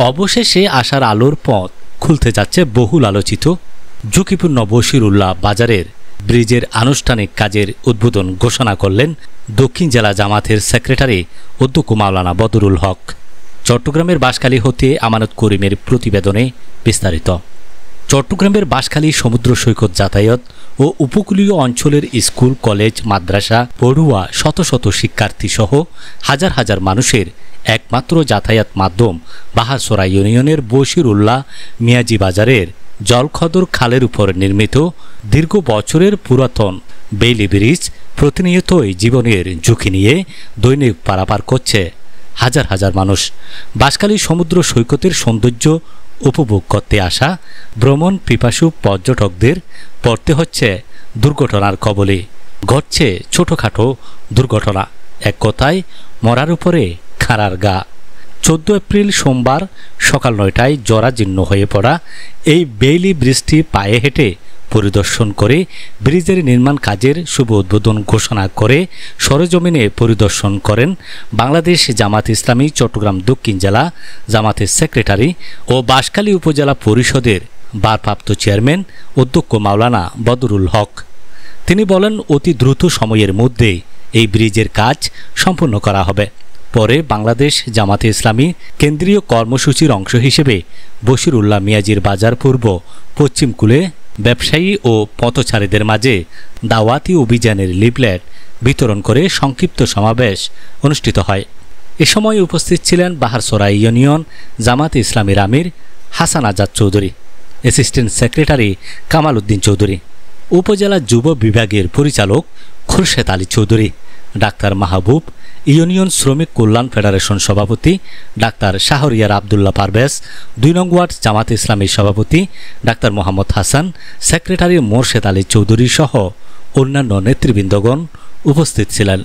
অবশেষে আশার আলোর পথ খুলতে যাচ্ছে বহুল আলোচিত ঝুঁকিপূর্ণ বশিরউল্লাহ বাজারের ব্রিজের আনুষ্ঠানিক কাজের উদ্বোধন ঘোষণা করলেন দক্ষিণ জেলা জামাতের সেক্রেটারি অধ্যক্ষ মাওলানা বদরুল হক। চট্টগ্রামের বাঁশখালী হতে আমানত করিমের প্রতিবেদনে বিস্তারিত। চট্টগ্রামের বাঁশখালী সমুদ্র সৈকত যাতায়াত ও উপকূলীয় অঞ্চলের স্কুল, কলেজ, মাদ্রাসা, পড়ুয়া, শত শত শিক্ষার্থী সহ হাজার হাজার মানুষের একমাত্র যাতায়াত মাধ্যম বাহারছড়া ইউনিয়নের বশিরউল্লাহ মিয়াজি বাজারের জলখদর খালের উপর নির্মিত দীর্ঘ বছরের পুরাতন বেইলি ব্রিজ প্রতিনিয়তই জীবনের ঝুঁকি নিয়ে দৈনিক পারাপার করছে হাজার হাজার মানুষ। বাঁশখালী সমুদ্র সৈকতের সৌন্দর্য উপভোগ করতে আসা ভ্রমণ পিপাসু পর্যটকদের পড়তে হচ্ছে দুর্ঘটনার কবলে। ঘটছে ছোটখাটো দুর্ঘটনা, এক কথায় মরার উপরে খাড়ার গা। 14 এপ্রিল সোমবার সকাল 9টায় জরাজীর্ণ হয়ে পড়া এই বেইলি ব্রিজটি পায়ে হেঁটে পরিদর্শন করে ব্রিজের নির্মাণ কাজের শুভ উদ্বোধন ঘোষণা করে সরেজমিনে পরিদর্শন করেন বাংলাদেশ জামাত ইসলামী চট্টগ্রাম দক্ষিণ জেলা জামাতের সেক্রেটারি ও বাঁশখালী উপজেলা পরিষদের ভারপ্রাপ্ত চেয়ারম্যান অধ্যক্ষ মাওলানা বদরুল হক। তিনি বলেন, অতি দ্রুত সময়ের মধ্যে এই ব্রিজের কাজ সম্পূর্ণ করা হবে। পরে বাংলাদেশ জামাতে ইসলামী কেন্দ্রীয় কর্মসূচির অংশ হিসেবে বশিরউল্লাহ মিয়াজির বাজার পূর্ব পশ্চিম কূলে ব্যবসায়ী ও পথচারীদের মাঝে দাওয়াতি অভিযানের লিফলেট বিতরণ করে সংক্ষিপ্ত সমাবেশ অনুষ্ঠিত হয়। এ সময় উপস্থিত ছিলেন বাহারছড়া ইউনিয়ন জামাতে ইসলামীর আমির হাসান আজাদ চৌধুরী, অ্যাসিস্ট্যান্ট সেক্রেটারি কামাল উদ্দিন চৌধুরী, উপজেলা যুব বিভাগের পরিচালক খুরশেদ আলী চৌধুরী, ডাক্তার মাহবুব, ইউনিয়ন শ্রমিক কল্যাণ ফেডারেশন সভাপতি ডাক্তার শাহরিয়ার আবদুল্লাহ পারভেজ, 2 নং ওয়ার্ড জামাত ইসলামীর সভাপতি ডাক্তার মোহাম্মদ হাসান, সেক্রেটারি মোরশেদ আলী চৌধুরী সহ অন্যান্য নেতৃবৃন্দগণ উপস্থিত ছিলেন।